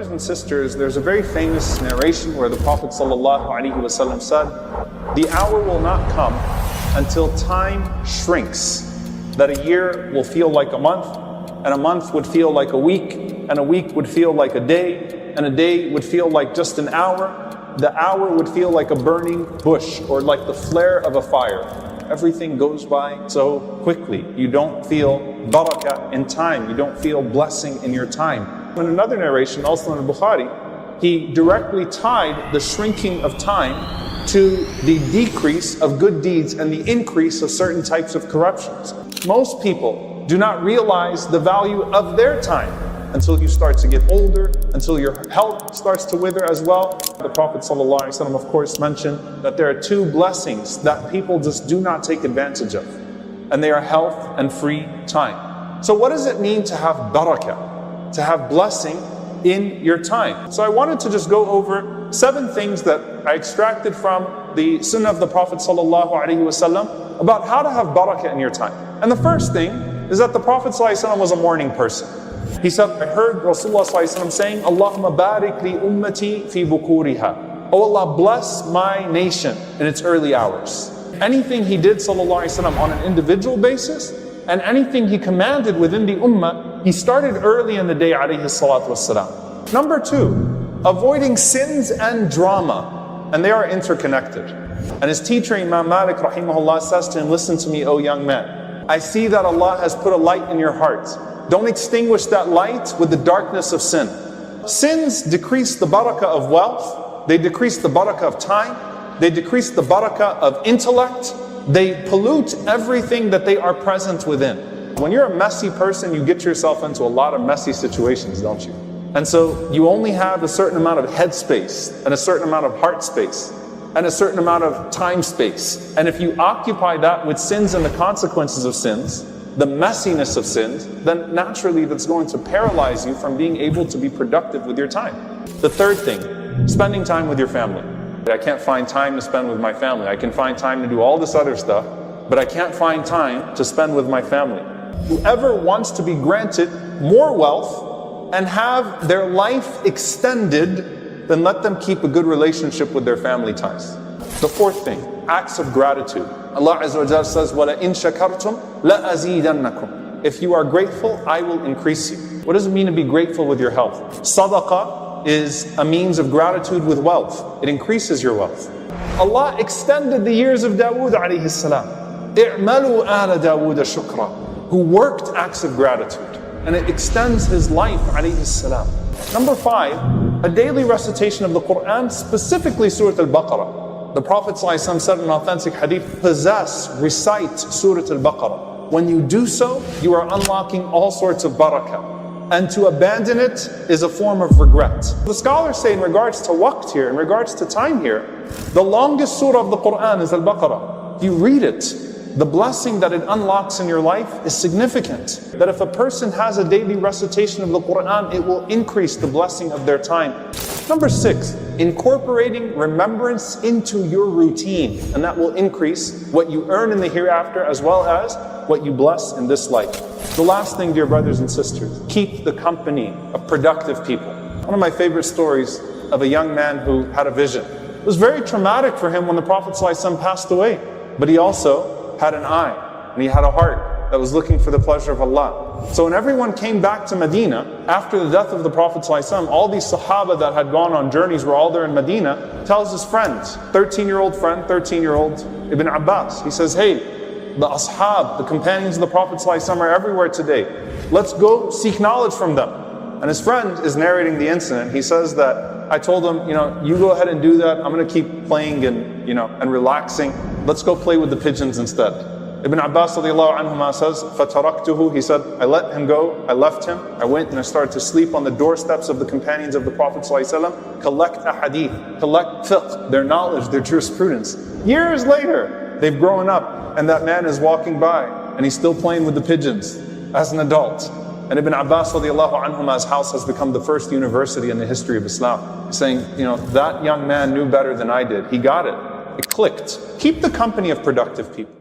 Brothers and sisters, there's a very famous narration where the Prophet ﷺ said, "The hour will not come until time shrinks, that a year will feel like a month, and a month would feel like a week, and a week would feel like a day, and a day would feel like just an hour. The hour would feel like a burning bush or like the flare of a fire. Everything goes by so quickly. You don't feel barakah in time. You don't feel blessing in your time." In another narration, also in Bukhari, he directly tied the shrinking of time to the decrease of good deeds and the increase of certain types of corruptions. Most people do not realize the value of their time until you start to get older, until your health starts to wither as well. The Prophet ﷺ, of course, mentioned that there are two blessings that people just do not take advantage of, and they are health and free time. So what does it mean to have barakah? To have blessing in your time. So I wanted to just go over 7 things that I extracted from the Sunnah of the Prophet ﷺ about how to have barakah in your time. And the first thing is that the Prophet ﷺ was a morning person. He said, I heard Rasulullah ﷺ saying, Allahumma barik li ummati fi bukuriha. Oh Allah, bless my nation in its early hours. Anything he did ﷺ on an individual basis, and anything he commanded within the ummah, he started early in the day, alayhi salatu wassalam. Number 2, avoiding sins and drama, and they are interconnected. And his teacher Imam Malik rahimahullah says to him, listen to me, O young man. I see that Allah has put a light in your heart. Don't extinguish that light with the darkness of sin. Sins decrease the barakah of wealth, they decrease the barakah of time, they decrease the barakah of intellect, they pollute everything that they are present within. When you're a messy person, you get yourself into a lot of messy situations, don't you? And so you only have a certain amount of head space, and a certain amount of heart space, and a certain amount of time space. And if you occupy that with sins and the consequences of sins, the messiness of sins, then naturally that's going to paralyze you from being able to be productive with your time. The third thing, spending time with your family. I can't find time to spend with my family. I can find time to do all this other stuff, but I can't find time to spend with my family. Whoever wants to be granted more wealth and have their life extended, then let them keep a good relationship with their family ties. The fourth thing, acts of gratitude. Allah Azza wa Jalla says, وَلَئِن شَكَرْتُمْ لَأَزِيدَنَّكُمْ. If you are grateful, I will increase you. What does it mean to be grateful with your health? Sadaqah is a means of gratitude with wealth. It increases your wealth. Allah extended the years of Dawood alayhi salam. اِعْمَلُوا آلَ دَاوُودَ شُكْرًا. Who worked acts of gratitude, and it extends his life alayhi salam. Number 5, a daily recitation of the Quran, specifically Surah Al-Baqarah. The Prophet ﷺ said in an authentic hadith, recite Surah Al-Baqarah. When you do so, you are unlocking all sorts of barakah. And to abandon it is a form of regret. The scholars say in regards to waqt here, in regards to time here, the longest surah of the Quran is Al-Baqarah. If you read it, the blessing that it unlocks in your life is significant. That if a person has a daily recitation of the Quran, it will increase the blessing of their time. Number 6, incorporating remembrance into your routine, and that will increase what you earn in the hereafter as well as what you bless in this life. The last thing, dear brothers and sisters, keep the company of productive people. One of my favorite stories of a young man who had a vision. It was very traumatic for him when the Prophet ﷺ passed away, but he also had an eye, and he had a heart that was looking for the pleasure of Allah. So when everyone came back to Medina, after the death of the Prophet ﷺ, all these Sahaba that had gone on journeys were all there in Medina, tells his friend, 13-year-old friend, 13-year-old Ibn Abbas, he says, hey, the Ashab, the companions of the Prophet ﷺ are everywhere today. Let's go seek knowledge from them. And his friend is narrating the incident. He says that, I told him, you go ahead and do that. I'm going to keep playing and, and relaxing. Let's go play with the pigeons instead. Ibn Abbas radiallahu anhuma says, فَتَرَكْتُهُ. He said, I let him go, I left him. I went and I started to sleep on the doorsteps of the companions of the Prophet ﷺ, collect a hadith, collect fiqh, their knowledge, their jurisprudence. Years later, they've grown up, and that man is walking by, and he's still playing with the pigeons as an adult. And Ibn Abbas radiallahu anhuma's house has become the first university in the history of Islam. He's saying, that young man knew better than I did. He got it. It clicked. Keep the company of productive people.